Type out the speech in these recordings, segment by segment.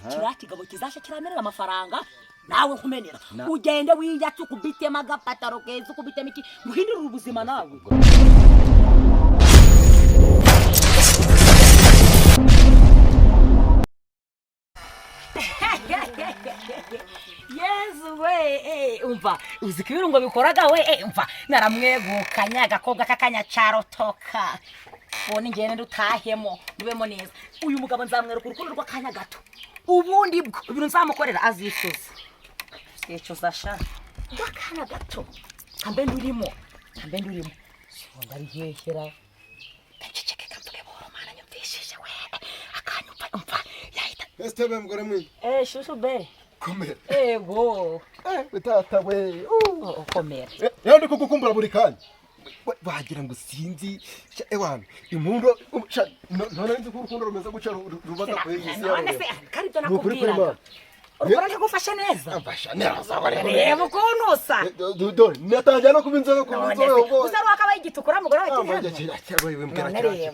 kirakigabo kizasha kiramerera amafaranga nawe nkumenera ugende wiyatse ukubitema agapataro keza ukubitema iki guhindura ubuzima nawe Yesu we umva uzikibira ngo bikoraga we umva naramwegukanya agakobwa kakanya carotoka bone ngene ndutahemo ndubemo neza uyu mugabo nzamwereka urukundo rw'akanya gato ubundi bwo ibintu nzamukorera azisoza echo zasha rw'akanya gato kambe ndurimo ndari hehera kaceceke kamvuge boro mana nyumvishije we akanyumva umva yahita Estebe mugore mwi shushu be komera ego bitata we komera yandi kukukumbura buri kanya bagira ngo sinzi ewana impundo none nzi ko urukundo rumeze guca rubaga kwegisi none se karibyo nakubwira urabona gufasha neza amfasha neza reba ukuntusa do natangira no kubinzoga ubwo usaro akabaye igitukura mugore wawe ambaje cyarabaye mbwira cyane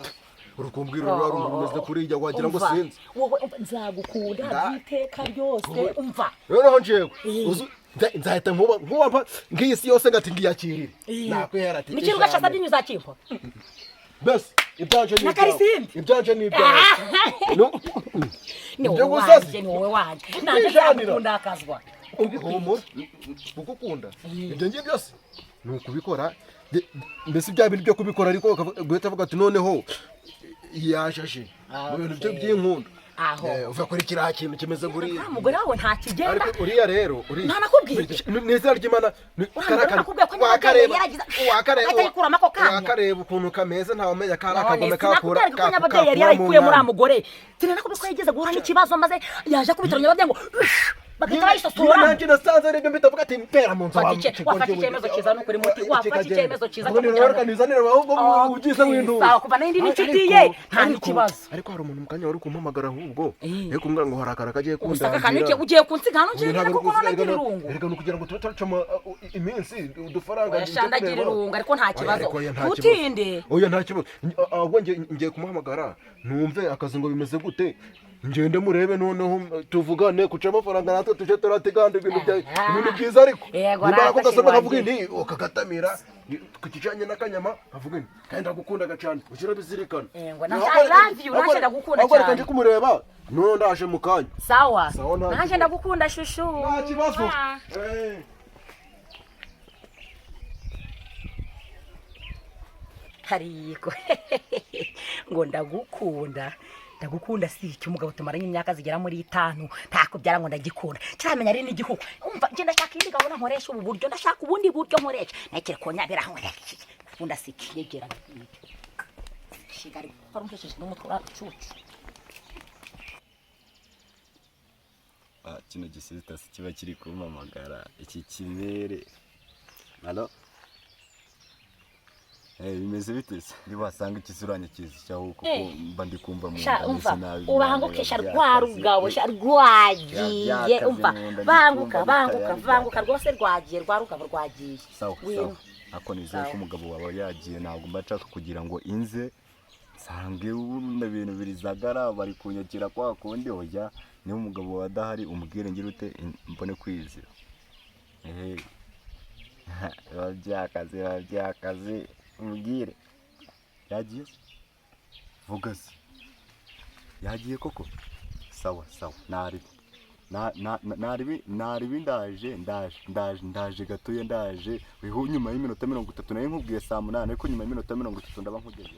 urukumbwira rumeze kuriya wagira ngo sinzi wowe nzagukunda biteka ryose umva rero njewe nzahita nkuba ngiyisi yose ngati ngiyakirire nakwera ati nikiri ugashasa byinyu zakimpo bes ibyaje ni ibyaje ni ibyaje ni wowe wanje nanje nzagukunda akazwa ukukunda ibyo ngiye byose nukubikora mbese bya bintu byo kubikora ariko guhita avuga ati noneho yashashe mu bintu byo by'inkunda uva kuri kiriya kintu kimeze nguriya umugore wawe nta kigenda ariko uriya rero nta nakubwiye n'izina ry'Imana wakareba ukuntu kameze ntawe umenya ko ari akagome kakura yari yarayikuye muri amugore tinanakubwiye ko yigeze guhura n'ikibazo maze yaje kubitoranya babye ngo bakita isosora nanjye nasanze ari byo mbitavuga ati mpera mu nzu wafata icyemezo cyiza n'ukuri muti wafata icyemezo cyiza cyo kugira ngo kanizanire ahubwo ugize windu sawa kuva n'indi n'inshuti ye nta n'ikibazo ariko hari umuntu mukanya wari kumpamagara ahubwo ariko mbwa ngo harakara kagiye kundangira kanike ugiye kunsiga hano nje kuko nagira irungu reka no kugira ngo tutacama iminsi udufaranga yashandagira irungu ariko nta kibazo utinde oya nta kibazo ahubwo ngiye kumuhamagara numve akazi ngo bimeze gute ngende murebe noneho tuvugane kuca amafaranga natwe tuje turateganda ibintu byiza ariko nimara ko gasaba kavuga ni ukagatamira kukijanye n'akanyama kavuga ni kandi ndagukunda gacane ushira bizirikana ngo nanje ndagukunda cyane ariko kumureba no ndaje mukanya sawa nanje ndagukunda shushu nta kibazo hariko ngo ndagukunda si icyo umugabo tumaranye imyaka zigera muri 5 ntakubyara ngo ndagikunda kiramenya ari n'igihugu umva nje ndashaka indi gabona nkoresha ubu buryo ndashaka ubundi buryo nkoresha nakire ko nyabira aho ndakunda sikiyegera shigari parumfeshe n'umutwe cucu kino gisita kiba kiri kumamagara iki kimere allo bimeze bitese nibasanga ikisuranye kizi cyaho kuko mba ndi kumva mu ndetse nabi ubangukesha rwarugabo rwagiye umva banguka rwose rwagiye rwarugabo rwagiye sawa ako nizeye ko umugabo wawe yagiye ntabwo mbashaka kugira ngo inze sange ubunda bintu birizagara bari kunyakira kwa kundi hoya niho umugabo wadahari umubwire ngira ute mbone kwizira babyakaze umubwire yagiye vuga se yagiye koko sawa naribi ndaje gatoye ndaje wiho nyuma y'iminota 30 nayo nkubwiye saa 8 ariko nyuma y'iminota 30 ndaba nkugeze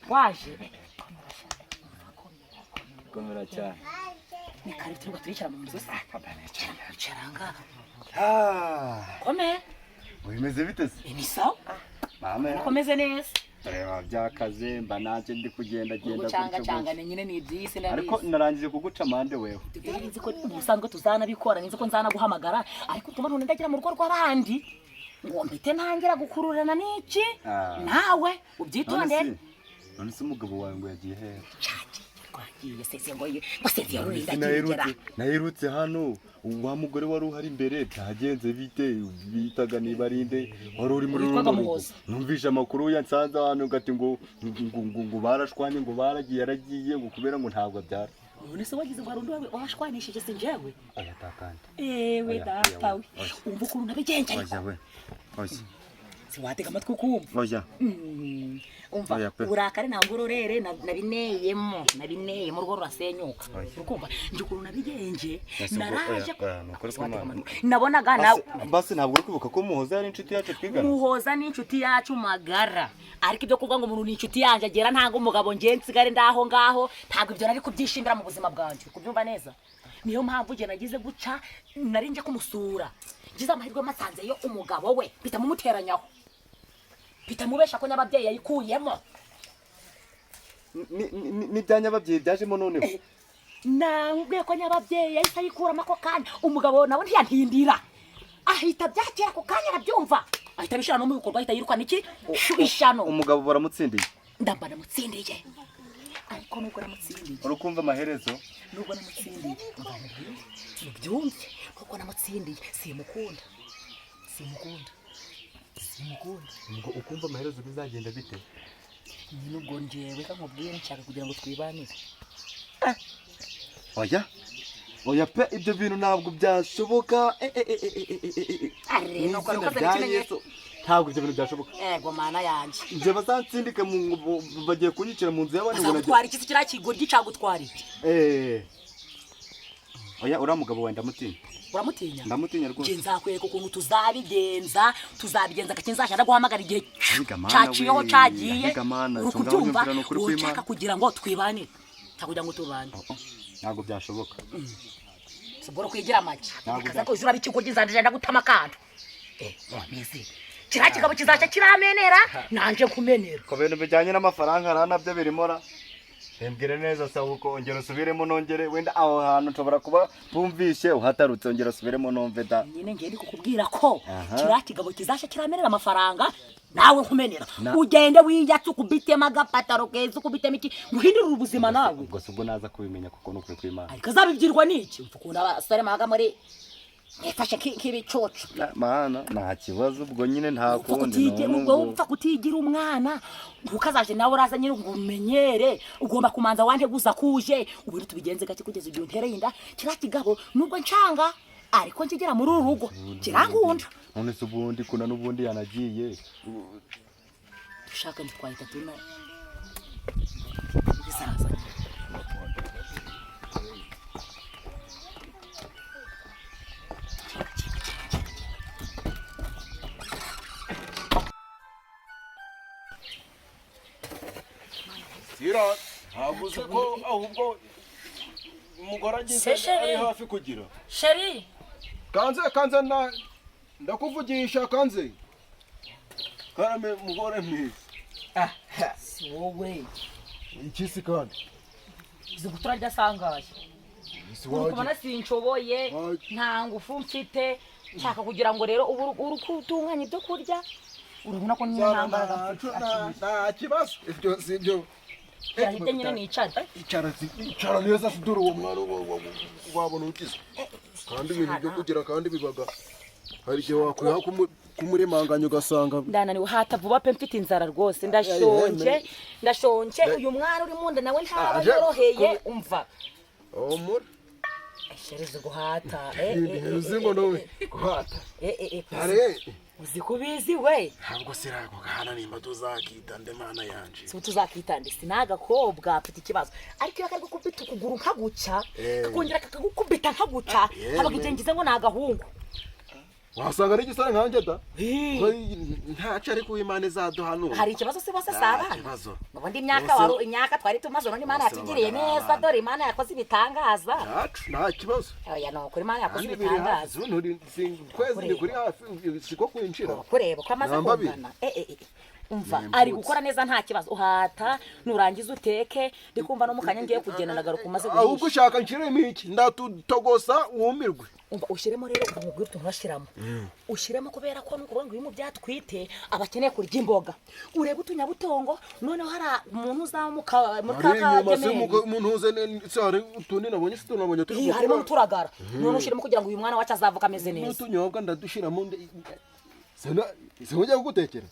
waje komera cyane ni kare turi gutwikira mu nzu sa cyaranga kome bimeze bitese ni sawa mama komeze neza reba byakaze mba nanjye ndi kugenda genda gucangacangane nyine ni iby'isi nabizi ariko narangije kuguca amande wewe ibyo nzi ko ubusanzwe tuzanabikora nzi ko nzanaguhamagara ariko utuma none ndagira mu rugo rw'abandi ngo mbite ntangira gukururana n'iki nawe ubyitondere none se umugabo wawe ngo yagiye hehe twagiye sese ngo baseze yarinda nahirutse hano wa mugore wari uhari imbere byagenze bite bitaga nibarinde wari uri muri rugo numvisha amakuru yansanze hano ngati ngo barashwanye ngo baragiye yaragiye ngo kubera ngo ntabwo abyara none se wagize ngo arundi washwanishije se njyewe aya takandi ewe datawe umva ukuntu nabigenje oya siwatega amatwi kumva oya umva uburakari ntabwo urorere nabineyemo urwo rurasenyuka urukumva njye ukuntu nabigenje naraje nabonaga nawe basi ntabwo uri kwibuka ko muhoza yari inshuti yacu twigana muhoza ni inshuti yacu magara ariko ibyo kuvuga ngo umuntu ni inshuti yanjye agera ntabwo umugabo ngiye nsigare ndaho ngaho ntabwo ibyo nari kubyishimira mu buzima bwanjye kubyumva neza niyo mpamvu njye nagize guca nari nje kumusura ngize amahirwe masanzeyo umugabo we bitamumuteranyaho bitamubesha ko n'ababyeyi yayikuyemo ni bya nyababyeyi byajemo noneho nambwiye ko nyababyeyi yahise ayikuramo ako kanya umugabo nawe ntiyantindira ahita byakira ako kanya arabyumva ahita abishyira no mu bikorwa ahita yiruka n'iki ishano umugabo baramutsindiye ndamba namutsindiye ariko nubwo namutsindiye urukumva amaherezo nubwo namutsindiye byumve kuko namutsindiye simukunda ngo ukumva amaherezo bizagenda bite nubwo njyewe kamubwiye nshaka kugira ngo twibanire oya pe ibyo bintu ntabwo byashoboka ntabwo ibyo bintu byashoboka ego mana yanjye njye bazansindike bagiye kunyicira mu nzu y'abandi ngo gutwara iki kiriya kigoryi cyagutwara iki oya uriya mugabo wawe ndamutinya uramutinya ndamutinya rwose nje nzakwereka ukuntu tuzabigenza gakinzashya ndaguhamagara igihe cyaciyeho cyagiye uri kubyumva ushaka kugira ngo twibanire kugira ngo tubane ntabwo byashoboka sibora kwigira make kaza ko jura bikiko gizandije ndagutama kandi wameze kiriya kigabo kizashya kiramenera nanje kumenera ko bintu bijyanye n'amafaranga nabyo birimora mbwire neza se uko ongera usubiremo nongere wenda aho hantu nshobora kuba bumvishe uhatarutse ongera usubiremo nomve da nyine ngiye kukubwira ko kiriya kigabo kizashya kiramenera amafaranga nawe nkumenera ugende wiyatse ukubitema agapataro keza ukubitema iki nguhindurira ubuzima nawe ubwo ubwo naza kubimenya kuko nukuri kw'Imana ariko azabibyirwa n'iki ukunda abasore maga muri nefashe k'ibicoco mana nta kibazo ubwo nyine nta kundi ubwo upfa kutigira umwana ntukazaje nawe uraza nyine ngo umenyere ugomba kumanza wanje guza kuje ubundi tubigenze gake kugeza igihe untereye inda kiriya kigabo nubwo ncanga ariko nkigera muri uru rugo kirangunda none se ubundi kuna n'ubundi yanagiye dushaka ntitwahita tuna bisaza Sira habuze ko ahubwo umugore agize ari hafi kugira sheri kanze ndakuvugisha kanze karame mugore mwiza si wowe ikisi kandi zigutura ryasangaye kubona sinshoboye nta ngufu mfite nshaka kugira ngo rero ubu urukutunganya ibyo kurya urabona ko niyo ntambaraga nta kibazo ibyo si byo yahite nyine nicara icara neza sidura uwo mwana wabona ukize kandi ibintu byo kugira kandi bibaga hari igihe wakwiha kumuremanganya ugasanga ndananiwe hata vuba pe mfite inzara rwose ndashonje uyu mwana uri munda nawe ntaba yoroheye umva omura shereze guhata uzi ngo nowe guhata uzi kubizi we ntabwo sirako kana nimba tuzakita ndemana yanje si tuzakita ndisi nagakobwa afite ikibazo ariko iyo kari gukubita ukuguru nkaguca kakongera kakagukubita nkaguca abagijengize ngo nagahungu wasanga ari gisare nkanje da ntaca ariko Imana izaduhanura hari ikibazo se bose saba ubundi imyaka twari tumaze none Imana yatugiriye neza dore Imana yakoze ibitangaza nta kibazo oya no kuri Imana yakoze ibitangaza kwezi ndi kuri hafi siko kwinjira kureba ko amaze kungana umva ari gukora neza nta kibazo uhata nurangiza uteke ndikumva no mukanya ngiye kugenda nagaruka umaze guhisha ahubwo ushaka nshiremo iki ndatutogosa wumirwe umva ushiremo rero ukamubwira utuntu urashiramo ushiremo kubera ko nuko ngo uyu mu byatwite abakeneye kurya imboga urebe utunyabutongo noneho hari umuntu uzamuka muri kakajemeye umuntu uze sare utundi nabonye situnabonye turi harimo uturagara none ushiremo kugira ngo uyu mwana wacu azavuka ameze neza n'utunyobwa ndadushiramo sinujya kugutekera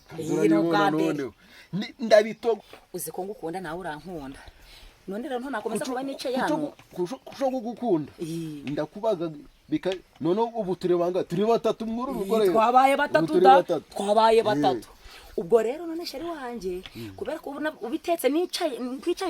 ndabitogo uzi ko ngukunda nawe urankunda none rero ntakomeza kuba nice yano kusho gukunda ndakubaga bika none ubu turebanga turi batatu mwuru rugore twabaye batatu ubwo rero none sheri wanje kubera ko ubitetse nicaye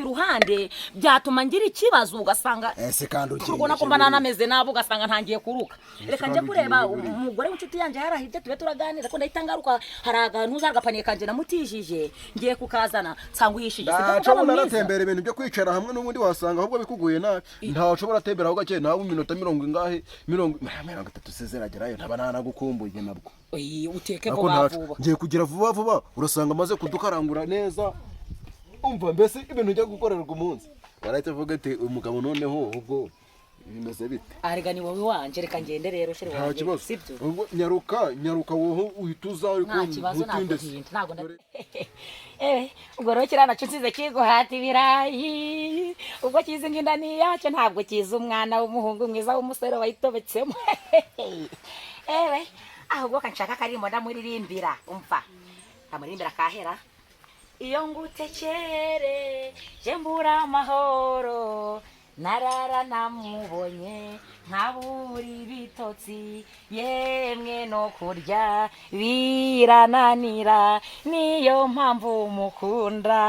uruhande byatuma ngira ikibazo ugasanga ese kandi ubona ko mbana nameze nabo ugasanga ntangiye kuruka reka nje kureba umugore w'inshuti yanje harahibye tube turaganira ko ndahitangaruka haraga ntuzagapaniye kanje namutijije ngiye kukazana sanga uyishije sibwo naratembera ibintu byo kwicara hamwe n'ubundi wasanga ahubwo bikuguye nabi ntaho ushobora tembera aho gake nawe iminota 30 sezeragerayo ntabana gukumbuye nabwo uteke vuba vuba ngiye kugira vuba urasanga amaze kudukarangura neza umva mbese ibintu njya gukorerwa umunsi warahita uvuga ati umugabo noneho ubwo bimeze bite arega ni wowe wanje reka ngende rero sheri wanje sibyo ubwo nyaruka woho uhituza uri kumutinde ntago ubwo rero kirana cyusize kiguhata ibirayi ubwo kizi ngindani yacu ntabwo kiza umwana w'umuhungu mwiza w'umusore wayitobetsemo ahubwo kanshaka karimbo ndamuririmbira umva amuririmbira kahera iyo ngutekere je mbura amahoro narara namubonye nkaburi bitotsi yemwe no kurya birananira niyo mpamvu mukunda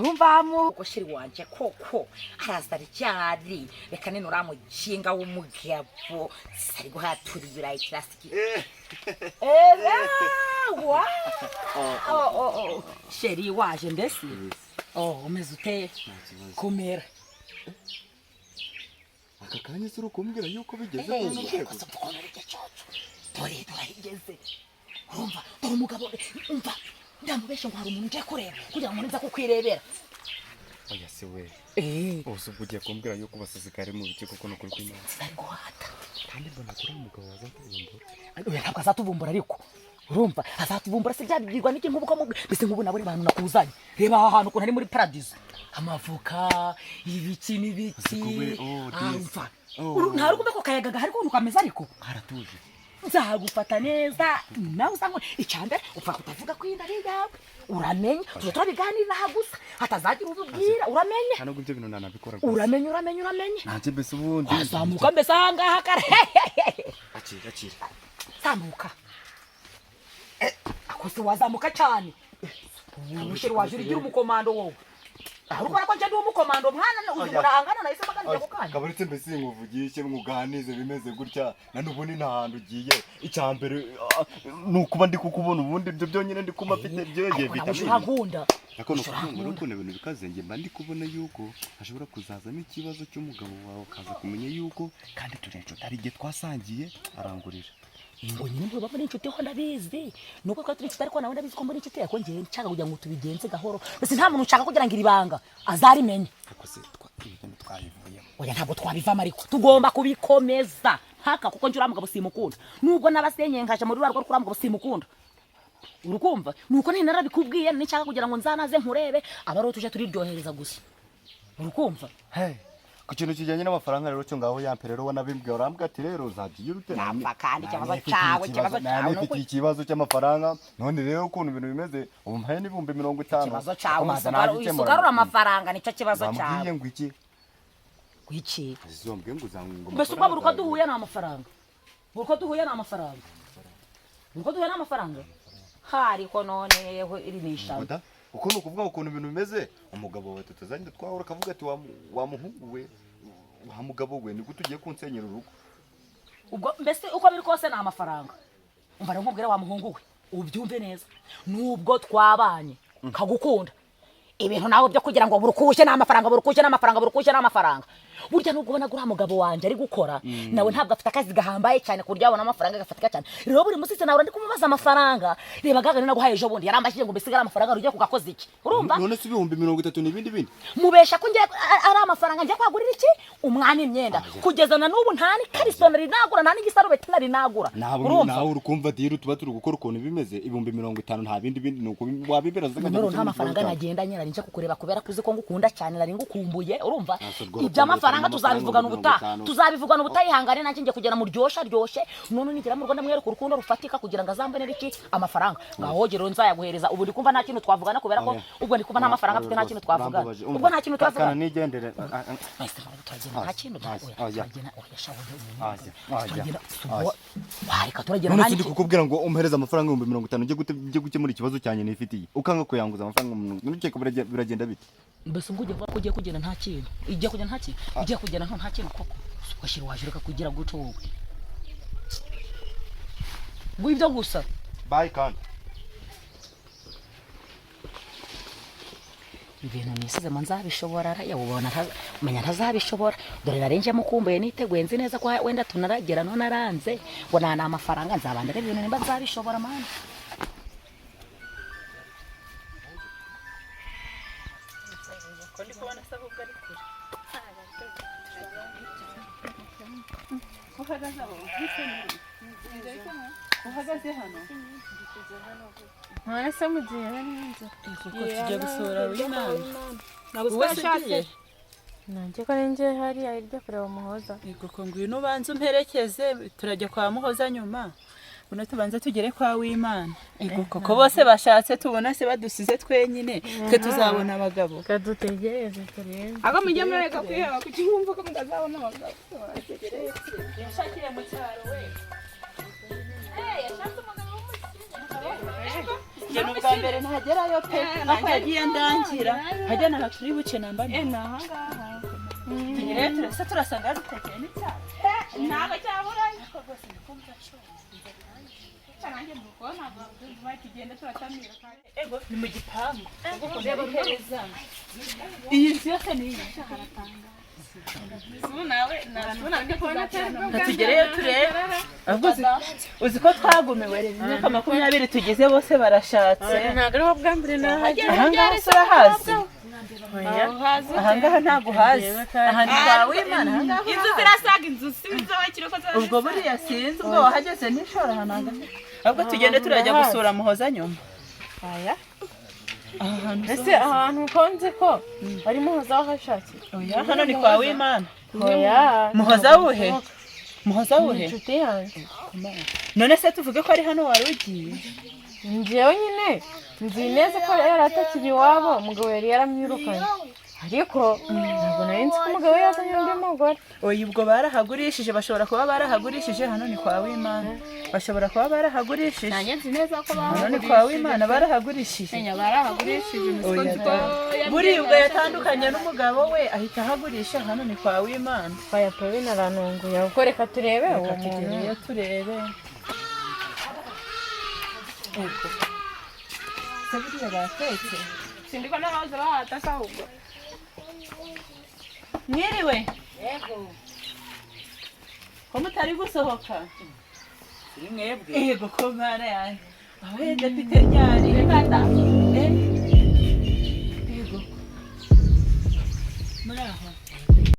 Numvamu ushiri wanje koko harazari cyari reka nene uramukinga w'umugabo sari guhatura ibirayi classic sheri waje mbese umeze ute kumera aka kanya suru kumbwira yuko bigeze hano rwego dore turahigeze urumva dore umugabo umva ndamubeshe ngo hari umuntu uje kureba kugira ngo nza kukwirebera oya se we ubwo ugiye kumbwira yuko basizikare mu biki kuko nukuri kw'Imana ariko hata kandi mbona kuri umugabo wazatuvumbura ntabwo azatuvumbura ariko urumva azatuvumbura se byabigirwa n'iki nk'ubuko mbese nk'ubu nabone bantu nakuzanye reba aha hantu ukuntu ari muri paradiso amavuka ibiki n'ibiki amva nta rukumbe ko kayaga hari kuntu kameze ariko haratuje nzagufata neza nawe usanga icyambere upfa kutavuga ko inda yawe uramenye tuje turabiganira gusa hatazagira ububwira uramenye hano gutyo bintu nanabikora uramenye nanje mbese ubundi azamuka mbese ahangaha kare akira zamuka akose wazamuka cyane umushyiri waje urigira umukomando wowe ariko nako nje ndi umukomando mwana urahangana nahise baganira ko kanya kaburitse mbese nkuvugishe mwuganize bimeze gutya nanubuni nta hantu ugiye icyambere nukuba ndi kukubona ubundi ibyo byonyine ndi kuma mfite byegeye vitamine ako nukuvuga uko ibintu bikaze nge mba ndi kubona yuko hashobora kuzazamo ikibazo cy'umugabo wawe kaza kumenya yuko kandi turenco tarige twasangiye arangurira ngo nyine mvuga muri inshuti ho ndabizi nuko ko turi inshuti ariko nawe ndabizi ko muri inshuti yako ngiye nshaka kugira ngo tubigenze gahoro bese nta muntu nshaka kugira ngo iribanga azarimenye ako se twayivuyemo oya ntabwo twabivamo ariko tugomba kubikomeza haka kuko njye uramugabo simukunda nubwo nabasenyenkaje muri rwa kuramugabo simukunda urukumva nuko nti narabikubwiye nishaka kugira ngo nzanaze nkurebe abaro tuje turiryohereza gusa urukumva ku kintu kijyanye n'amafaranga rero cyo ngaho yampere rero wanabimbwiye urambwa ati rero uzagiye urute namba kandi ikibazo cyawe n'ufite ikibazo cy'amafaranga none rero ukuntu ibintu bimeze ubu mpaye n'ibihumbi 50 ikibazo cyawe usugarura amafaranga nicyo kibazo cyawe bambwiye ngo iki zombwe ngo uzango mbese ubwo buruko duhuye n'amafaranga buruko duhuye n'amafaranga hariko none yeho iri nishamba uko nukuvuga ukuntu ibintu bimeze umugabo wawe tutazanye twahora kavuga ati wa muhungu we wa mugabo we ni gutugiye kunsenyera urugo ubwo mbese uko biri kose na amafaranga umva rero nkubwira wa muhungu we ubyumve neza nubwo twabanye kagukunda ibintu nawe byo kugira ngo burukushe n'amafaranga burya nubwo ubona gura mugabo wanje ari gukora nawe ntabwo afite akazi gahambaye cyane ku buryo abona amafaranga agafatika cyane rero buri musi nawe ndi kumubaza amafaranga reba gaga naguhaye ejo bundi yarambashije ngo mbisigara amafaranga rujye kugakoza iki urumva none se ibihumbi 30 n'ibindi bindi mubesha ko ngiye ari amafaranga ngiye kwagurira iki umwana imyenda kugeza na n'ubu nta ni karisonari nagura nta n'igisarubeti nari nagura nawe urukumva diru tuba turi gukora ukuntu bimeze ibihumbi 50 nta bindi bindi nuko wabibera zaganya nta mafaranga nagenda nyira nje kukureba kubera kuzi ko ngukunda cyane nari ngukumbuye urumva ibyo amafaranga tuzabivugana ubutayihangane nanjye ngiye kugera mu ryosha none nigera mu Rwanda mwereka urukundo rufatika kugira ngo azambonere iki amafaranga ngahogero nzayaguhereza ubu ndi kumva nta kintu twavugana kubera ko ubwo ndi kumva nta mafaranga afite nta kintu twavugana ubwo nta kintu twavugana nigendere nta kintu none ndi kukubwira ngo umpereze amafaranga 50 ujye gukemura ikibazo cyane nifitiye ukanga kuyanguza amafaranga n'ukeka biragenda bite mbese ngo ugiye kugenda nta kintu ugiye kugenda nta kintu koko ugashyira wajureka kugira guto wowe ibyo gusa bye kandi ibintu nisizemo nzabishobora yabubona menya ntazabishobora dore narenje mukumbuye niteguye nzi neza ko wenda tunaragera none aranze ngo nta amafaranga nzabandere ibintu nimba nzabishobora mana uhagaze hano none se mugiye neza kuko tujya gusura w'Imana nagusashatse nanjye ko nje hari iryo kureba Muhoza yego ko ngwino ubanze umperekeze turajya kwa Muhoza nyuma uno tubanze tugere kwa w'Imana yego koko bose bashatse tubona se badusize twenyine twe tuzabona abagabo kadutegereze turebe ago mujye mureka kwiheba kuki nkumva ko mutazabona abagabo yashakire mu cyaro we yashatse umugabo w'umukire n'ubwa mbere ntagerayo pe ako yagiye ndangira hajya naha turi buce nambane nahangaha tugere turasa turasanga dutekeye n'icyaha ntago cyaburaye ko rwose ndikumva cyo nanjye mukona ntabwo tugenda turatamira ego ni mu gipangu reba hereza iyi nzu yose ni iyi haratanga tugereyo turebe uzi ko twagumiwe imyaka 20 tugize bose barashatse ntabwo ari bwa mbere ahangaha urahazi ahangaha ntabwo uhazi aha ni kwa w'Imana inzu zirasaga inzu sinzi wakire ko ubwo buriya sinzi ubwo wahageze nishora hanaga ahubwo tugende turajya gusura Muhoza nyuma aya ese ahantu konze ko ari Muhoza wahashakiye oya hano ni kwa w'Imana oya Muhoza wuhe inshuti yanjye none se tuvuge ko ari hano wari ugiye njyewe nyine nzi neza ko yari atakiri iwabo umugabo yari yaramwirukanye ariko ntabwo nari nzi ko umugabo yazanye undi mugore oya ubwo barahagurishije bashobora kuba barahagurishije hano ni kwa w'Imana bashobora kuba barahagurishije nanjye nzi neza ko hano ni kwa w'Imana barahagurishije barahagurishije buri ubwo yatandukanye n'umugabo we ahita ahagurisha hano ni kwa w'Imana aya pe binaranunguye ubwo reka turebe uwo muntu turebe saburiya batetse sindiko n'abaza bahatasa ahubwo mwiriwe yego ko mutari gusohoka mwebwe yego ko mwana yanjye abaye depite ryari rekata yego muri aho